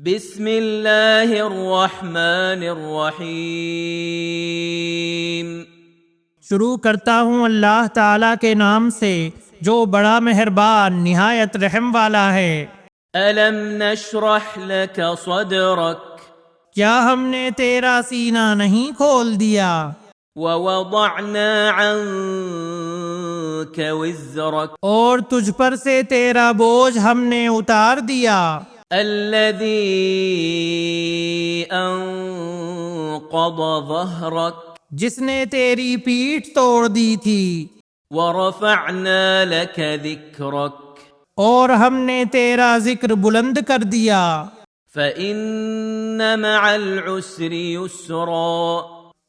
بسم اللہ الرحمن الرحیم۔ شروع کرتا ہوں اللہ تعالیٰ کے نام سے جو بڑا مہربان نہایت رحم والا ہے۔ الم نشرح لك صدرك کیا ہم نے تیرا سینہ نہیں کھول دیا؟ ووضعنا عنك وزرك اور تجھ پر سے تیرا بوجھ ہم نے اتار دیا، الذي انقض ظهرك جس نے تیری پیٹھ توڑ دی تھی، ورفعنا لك ذكرك اور ہم نے تیرا ذکر بلند کر دیا۔ فإن مع العسر يسرا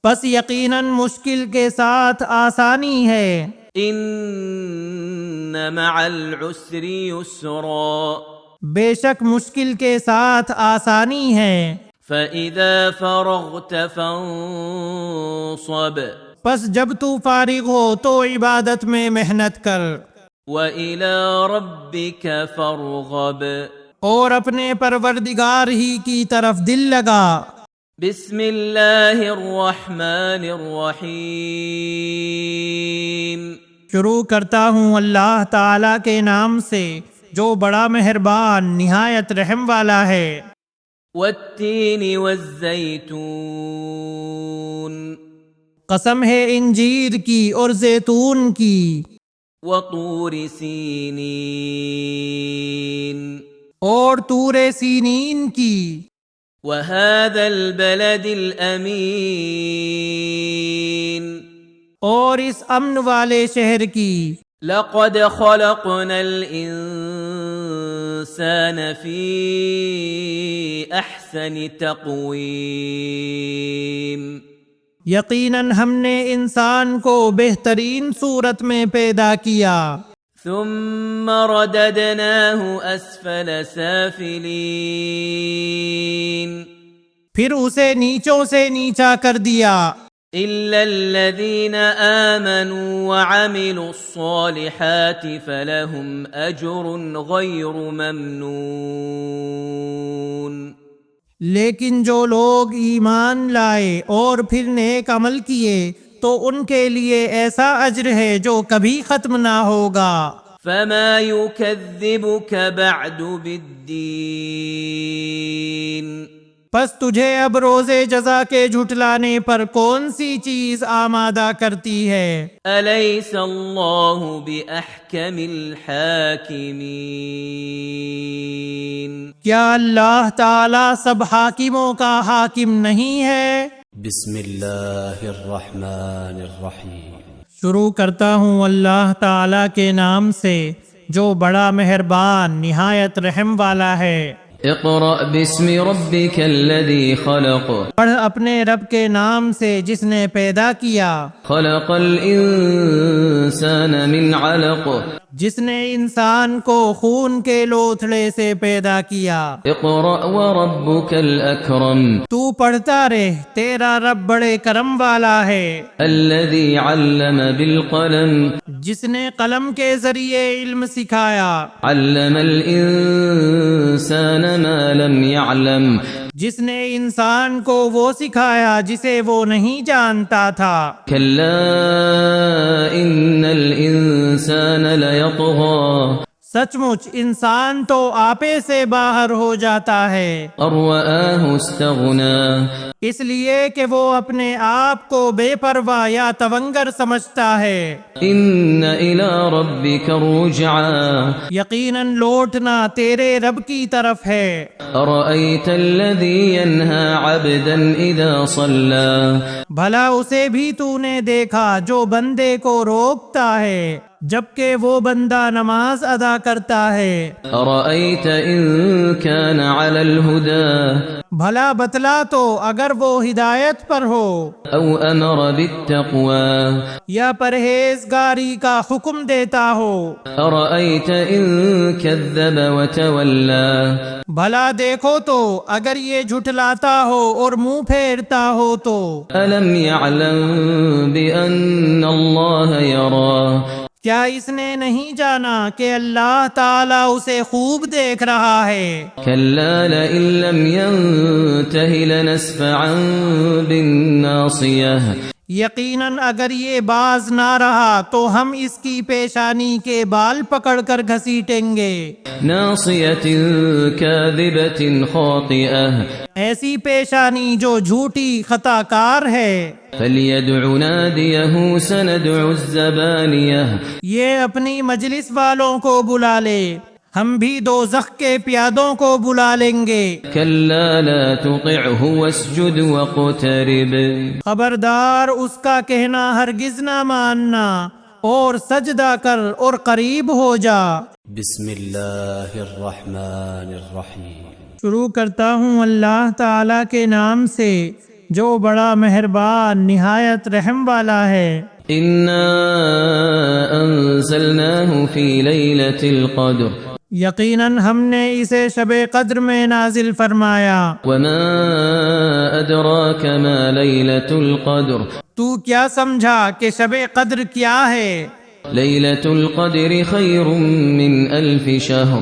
پس یقیناً مشکل کے ساتھ آسانی ہے۔ ان مع العسر يسرا بے شک مشکل کے ساتھ آسانی ہے۔ فإذا فرغت فانصب پس جب تو فارغ ہو تو عبادت میں محنت کر، وإلى ربك فارغب اور اپنے پروردگار ہی کی طرف دل لگا۔ بسم اللہ الرحمن الرحیم۔ شروع کرتا ہوں اللہ تعالیٰ کے نام سے جو بڑا مہربان نہایت رحم والا ہے۔ والتین والزیتون قسم ہے انجیر کی اور زیتون کی، وطور سینین اور طور سینین کی، وهذا البلد الامین اور اس امن والے شہر کی۔ لقد خلقنا الانسان في احسن تقویم یقیناً ہم نے انسان کو بہترین صورت میں پیدا کیا، ثم رددناه اسفل سافلین پھر اسے نیچوں سے نیچا کر دیا، الا الذين آمنوا وعملوا الصالحات فلهم اجر غير ممنون، لیکن جو لوگ ایمان لائے اور پھر نیک عمل کیے تو ان کے لیے ایسا اجر ہے جو کبھی ختم نہ ہوگا۔ فما يكذبك بعد بالدين، پس تجھے اب روز جزا کے جھٹلانے پر کون سی چیز آمادہ کرتی ہے؟ أليس الله بأحكم الحاكمين، کیا اللہ تعالیٰ سب حاکموں کا حاکم نہیں ہے؟ بسم اللہ الرحمن الرحیم۔ شروع کرتا ہوں اللہ تعالیٰ کے نام سے جو بڑا مہربان نہایت رحم والا ہے۔ اقرأ باسم ربك الذي خلق، پڑھ اپنے رب کے نام سے جس نے پیدا کیا، خلق الانسان من علق، جس نے انسان کو خون کے لوتھڑے سے پیدا کیا۔ اقرأ وربك الاکرم، تو پڑھتا رہ، تیرا رب بڑے کرم والا ہے، الذي علم بالقلم، جس نے قلم کے ذریعے علم سکھایا، علم الانسان ما لم يعلم، جس نے انسان کو وہ سکھایا جسے وہ نہیں جانتا تھا۔ كلا ان الانسان ليطغى، سچ مچ انسان تو آپے سے باہر ہو جاتا ہے، ان رآه استغنى، اس لیے کہ وہ اپنے آپ کو بے پرواہ یا تونگر سمجھتا ہے۔ ان الى ربك الرجعى، یقیناً لوٹنا تیرے رب کی طرف ہے۔ أرأيت الذي ينهى عبدا اذا صلى، بھلا اسے بھی تو نے دیکھا جو بندے کو روکتا ہے جبکہ وہ بندہ نماز ادا کرتا ہے۔ أرأيت إن كان على الهدى، بھلا بتلا تو اگر وہ ہدایت پر ہو، أو أمر بالتقوى، یا پرہیزگاری کا حکم دیتا ہو۔ أرأيت إن كذب وتولى، بھلا دیکھو تو اگر یہ جھٹلاتا ہو اور منہ پھیرتا ہو تو۔ ألم يعلم بأن الله يرى، کیا اس نے نہیں جانا کہ اللہ تعالیٰ اسے خوب دیکھ رہا ہے؟ كلا لئن لم ينته لنسفعا بالناصية یقیناً اگر یہ باز نہ رہا تو ہم اس کی پیشانی کے بال پکڑ کر گھسیٹیں گے۔ ناصية كاذبة خاطئة ایسی پیشانی جو جھوٹی خطا کار ہے۔ فليدع ناديه سندع الزبانية یہ اپنی مجلس والوں کو بلا لے، ہم بھی دوزخ کے پیادوں کو بلا لیں گے۔ كلا لا تطعه واسجد واقترب خبردار اس کا کہنا ہرگز نہ ماننا، اور سجدہ کر اور قریب ہو جا۔ بسم اللہ الرحمن الرحیم۔ شروع کرتا ہوں اللہ تعالیٰ کے نام سے جو بڑا مہربان نہایت رحم والا ہے۔ إنا أنزلناه في ليلة القدر یقیناً ہم نے اسے شب قدر میں نازل فرمایا۔ وما أدراك ما ليلة القدر تو کیا سمجھا کہ شب قدر کیا ہے؟ ليلة القدر خير من 1000 شهر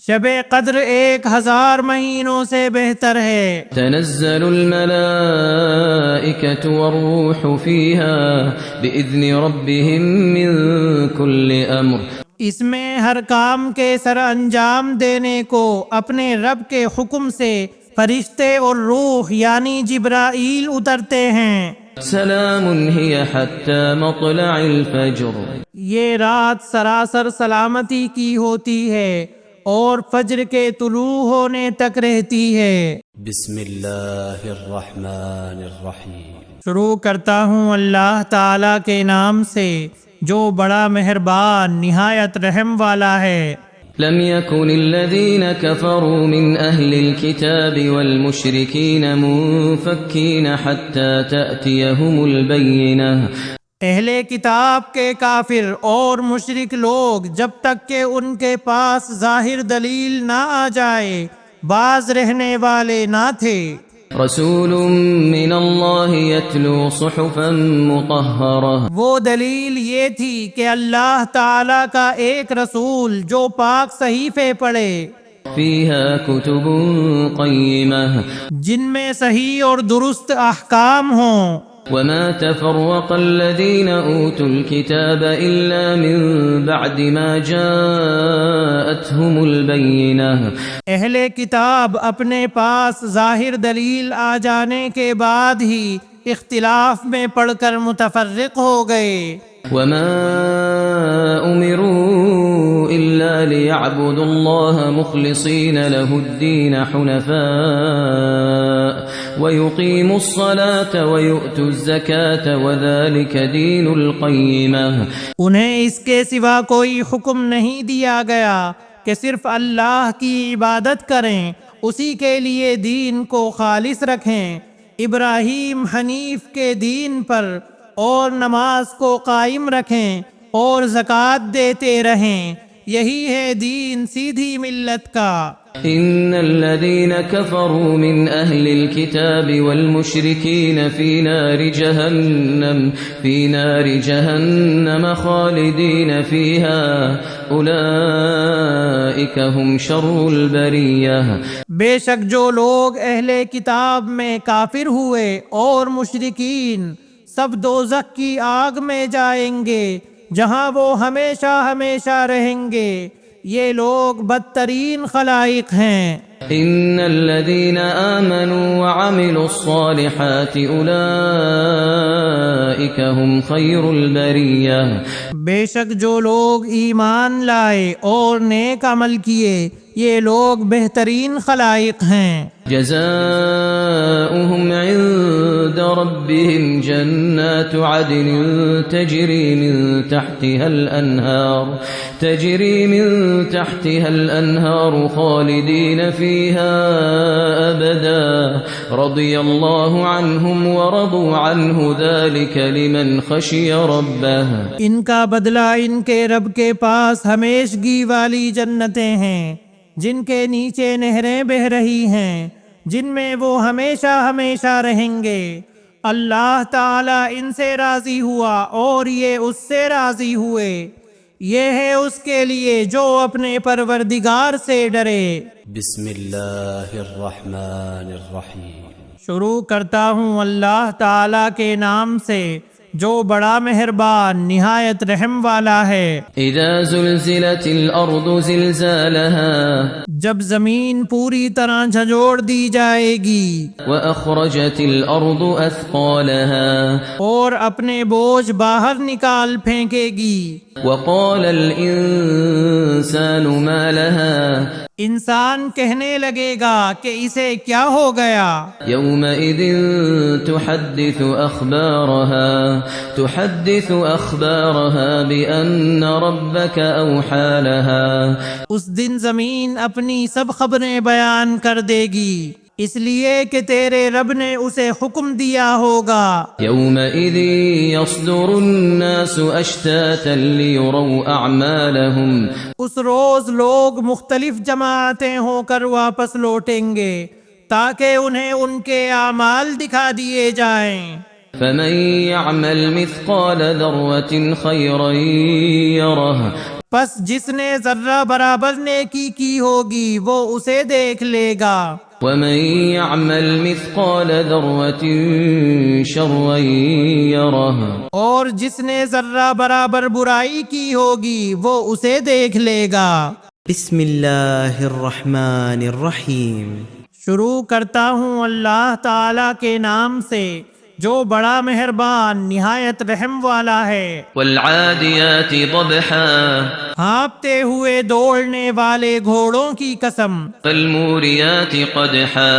شب قدر 1000 مہینوں سے بہتر ہے۔ تنزل الملائكة والروح فيها بإذن ربهم من كل أمر اس میں ہر کام کے سر انجام دینے کو اپنے رب کے حکم سے فرشتے اور روح یعنی جبرائیل اترتے ہیں۔ سلام هي حتى مطلع الفجر یہ رات سراسر سلامتی کی ہوتی ہے اور فجر کے طلوع ہونے تک رہتی ہے۔ بسم اللہ الرحمن الرحیم۔ شروع کرتا ہوں اللہ تعالیٰ کے نام سے جو بڑا مہربان نہایت رحم والا ہے۔ لم يكن الذين كفروا من أهل الكتاب والمشركين منفكين حتى تأتيهم البينة اہل کتاب کے کافر اور مشرک لوگ جب تک کہ ان کے پاس ظاہر دلیل نہ آ جائے باز رہنے والے نہ تھے۔ رسول من اللہ يتلو صحفا مطہرہ وہ دلیل یہ تھی کہ اللہ تعالیٰ کا ایک رسول جو پاک صحیفے پڑھے، فیہا کتب قیمہ جن میں صحیح اور درست احکام ہوں۔ وما تفرق الذين أوتوا الكتاب إلا من بعد ما جاءتهم البينة اہل کتاب اپنے پاس ظاہر دلیل آ جانے کے بعد ہی اختلاف میں پڑھ کر متفرق ہو گئے۔ وما أمروا إلا ليعبدوا الله مخلصين له الدين حنفاء ويقيموا الصلاة ويؤتوا الزكاة وذلك دين القيمة انہیں اس کے سوا کوئی حکم نہیں دیا گیا کہ صرف اللہ کی عبادت کریں، اسی کے لیے دین کو خالص رکھیں، ابراہیم حنیف کے دین پر، اور نماز کو قائم رکھیں اور زکوٰۃ دیتے رہیں، یہی ہے دین سیدھی ملت کا۔ إن الذين كفروا من أهل الكتاب والمشركين في نار جهنم خالدين فيها أولئك هم شر البرية بے شک جو لوگ اہل کتاب میں کافر ہوئے اور مشرکین سب دوزخ کی آگ میں جائیں گے جہاں وہ ہمیشہ ہمیشہ رہیں گے، یہ لوگ بدترین خلائق ہیں۔ إن الذين آمنوا وعملوا الصالحات أولئك هم خير البرية بے شک جو لوگ ایمان لائے اور نیک عمل کیے یہ لوگ بہترین خلائق ہیں۔ جزاؤهم عند ربهم جنات عدن تجري من تحتها الأنهار خالدين فيها أبدا رضي الله عنهم ورضوا عنه ذلك لمن خشي ربه ان کا بدلہ ان کے رب کے پاس ہمیشگی والی جنتیں ہیں جن کے نیچے نہریں بہہ رہی ہیں، جن میں وہ ہمیشہ ہمیشہ رہیں گے۔ اللہ تعالیٰ ان سے راضی ہوا اور یہ اس سے راضی ہوئے، یہ ہے اس کے لیے جو اپنے پروردگار سے ڈرے۔ بسم اللہ الرحمن الرحیم۔ شروع کرتا ہوں اللہ تعالیٰ کے نام سے جو بڑا مہربان نہایت رحم والا ہے۔ اذا زلزلت الارض زلزالها جب زمین پوری طرح جھنجھوڑ دی جائے گی، واخرجت الارض اثقالها اور اپنے بوجھ باہر نکال پھینکے گی، وقال الانسان ما لها انسان کہنے لگے گا کہ اسے کیا ہو گیا۔ يومئذ تحدث أخبارها بأن ربك أوحى لها اس دن زمین اپنی سب خبریں بیان کر دے گی، اس لیے کہ تیرے رب نے اسے حکم دیا ہوگا۔ يومئذ يصدر الناس أشتاتا ليروا أعمالهم اس روز لوگ مختلف جماعتیں ہو کر واپس لوٹیں گے تاکہ انہیں ان کے اعمال دکھا دیے جائیں۔ فمن يعمل مثقال ذرة خيرا يره پس جس نے ذرہ برابر نیکی کی ہوگی وہ اسے دیکھ لے گا، ومن يعمل مثقال ذرة شرا يره اور جس نے ذرہ برابر برائی کی ہوگی وہ اسے دیکھ لے گا۔ بسم اللہ الرحمن الرحیم۔ شروع کرتا ہوں اللہ تعالیٰ کے نام سے جو بڑا مہربان نہایت رحم والا ہے۔ والعادیات ضبحا ہانپتے ہوئے دوڑنے والے گھوڑوں کی قسم، فالموریات قدحا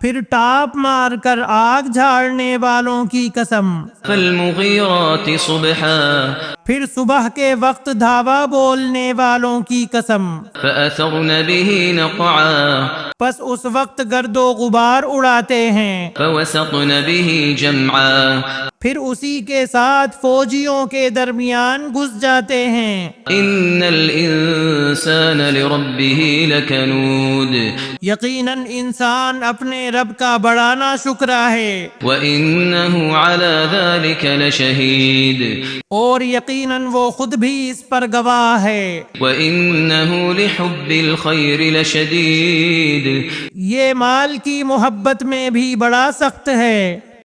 پھر ٹاپ مار کر آگ جھاڑنے والوں کی قسم، فالمغیرات صبحا پھر صبح کے وقت دھاوا بولنے والوں کی قسم، فأثرن به نقعا پس اس وقت گرد و غبار اڑاتے ہیں، فوسطن به جمعا پھر اسی کے ساتھ فوجیوں کے درمیان گھس جاتے ہیں۔ ان الانسان لربه لکنود یقیناً انسان اپنے رب کا بڑا ناشکرا ہے، وانه على ذلك لشهید اور یقیناً وہ خود بھی اس پر گواہ ہے۔ وانه لحب الخير لشدید یہ مال کی محبت میں بھی بڑا سخت ہے۔